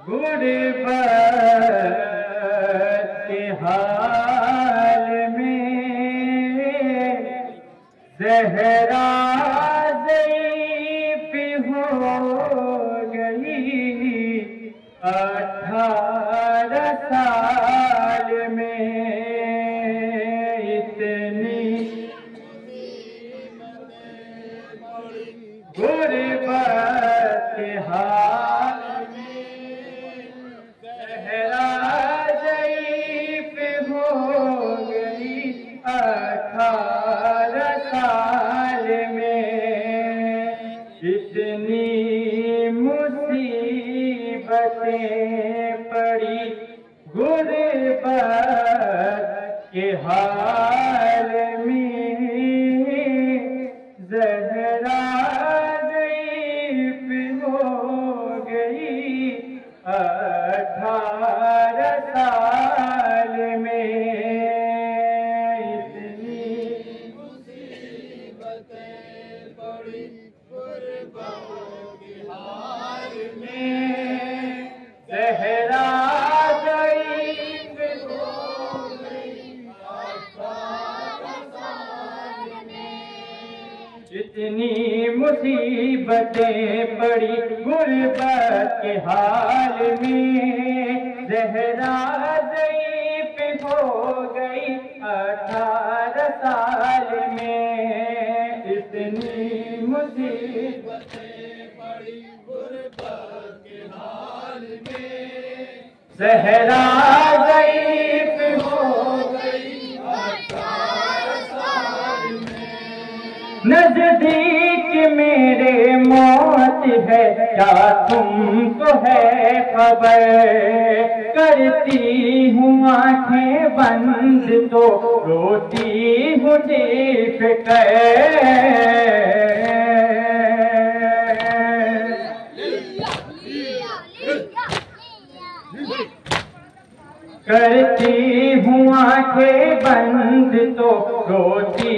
गुरबत के हाल में ज़हरा ज़ईफ़ हो गई 18 साल में। इतनी गुरबत के हाल में ज़हरा ज़ईफ़ हो गई 18 साल में। इतनी मुसीबतें पड़ी गुरबत के हाल में ज़हरा ज़ईफ़ हो गई 18 साल में। इतनी मुसीबतें पड़ी गुरबत के हाल में ज़हरा ज़ईफ़ हो गई 18 साल में। इतनी मुसीबतें पड़ी गुरबत के हाल में ज़हरा ज़ईफ़ हो गई 18 साल में। इतनी मुसीबतें पड़ी गुरबत के हाल में ज़हरा ज़ईफ़ हो गई 18 साल में। नज़दीक मेरे मौत है क्या तुमको है खबर? करती हूँ आँखें बंद तो रोती हूँ देख कर। करती हूँ आँखें बंद तो रोती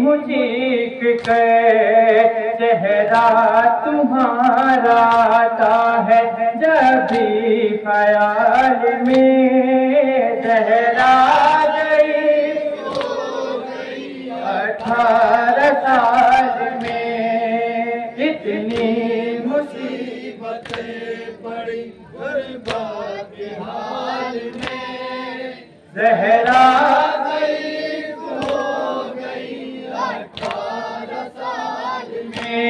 हूँ चीख कर। चेहरा तुम्हारा आता है जब भी ख्याल में ज़हरा ज़ईफ़ हो गई 18 साल में। इतनी मुसीबतें पड़ी गुरबत के हाल में ज़हरा ज़ईफ़ हो गई 18 साल में।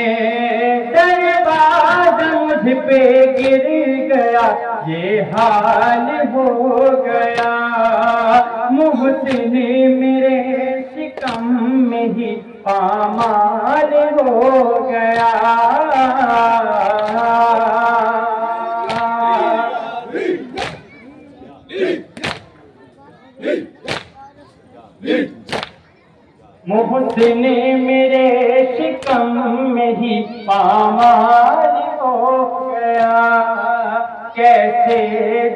दरबाज़ मुझ पे गिर गया ये हाल हो गया। मुहसिन मेरे शिकम में ही पामाल हो गया। मुहसिन मेरे शिकम में ही पामाल हो गया। कैसे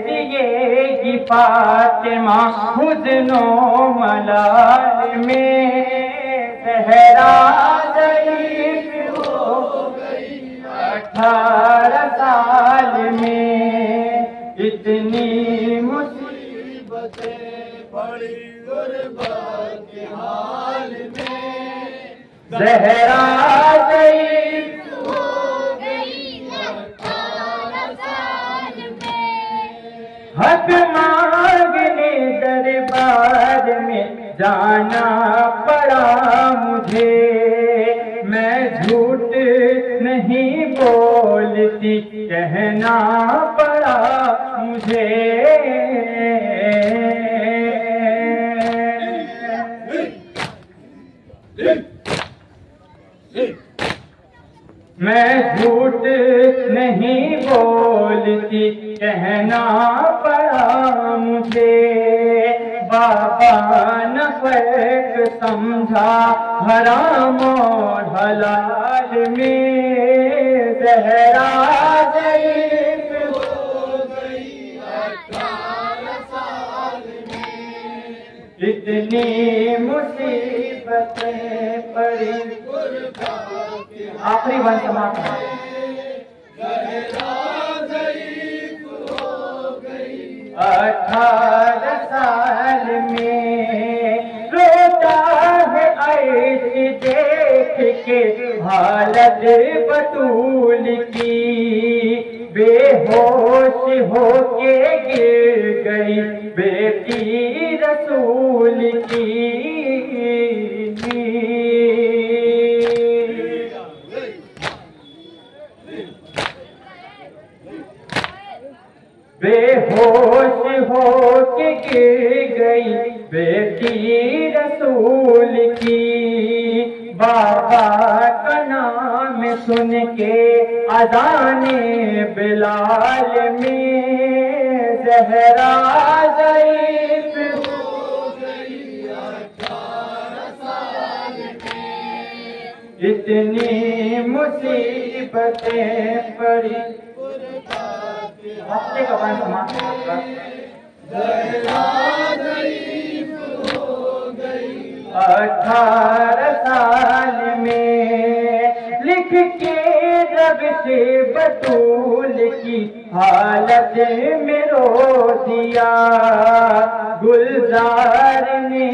जिएगी फातिमा हुज़्नो मलाल में ज़हरा ज़ईफ़ हो गई 18 साल में। इतनी मुसीबतें पड़ी गुरबत के हाल में ज़हरा ज़ईफ़ हो गई 18 साल में। हक मांगने दरबार में जाना पड़ा मुझे। मैं झूठ नहीं बोलती कहना पड़ा मुझे। मैं झूठ नहीं बोलती कहना पड़ा मुझे। बाबा न फर्क समझा हराम और हलाल में ज़हरा ज़ईफ़ हो गई 18 साल में। इतनी मुसीबतें पड़ी गुरबत आखिरी वन समाप्त है। 18 साल में रोता है ऐसी देख के हालत बतूल की, बेहोश होके गिर गई बेटी रसूल की। बेहोश होके गिर गई बेटी रसूल की। बाबा का नाम सुन के अज़ाने बिलाल में ज़हरा ज़ईफ़ हो गई 18 साल में। इतनी मुसीबतें पड़ी हफ्ते का पानी समाप्त होगा। 18 साल में लिख के रब से बतूल की हालत में रो दिया। गुलजार ने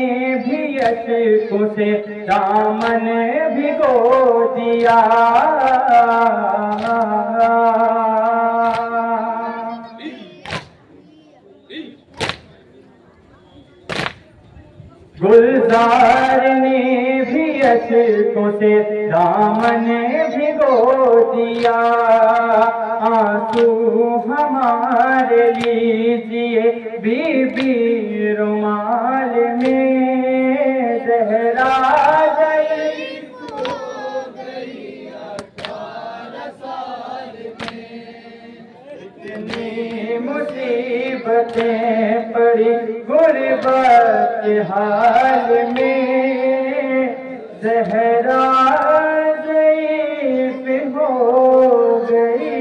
भी अश्कों से दामन भिगो दिया। गुलजार ने भी अश्कों से दामन भिगो दिया। आंसू हमारे लीजिए बीबी रुमाल में ज़हरा ज़ईफ़ हो गई 18 साल में। इतनी मुसीबतें पड़ी गुर्बत के हाल में ज़हरा ज़ईफ़ हो गई।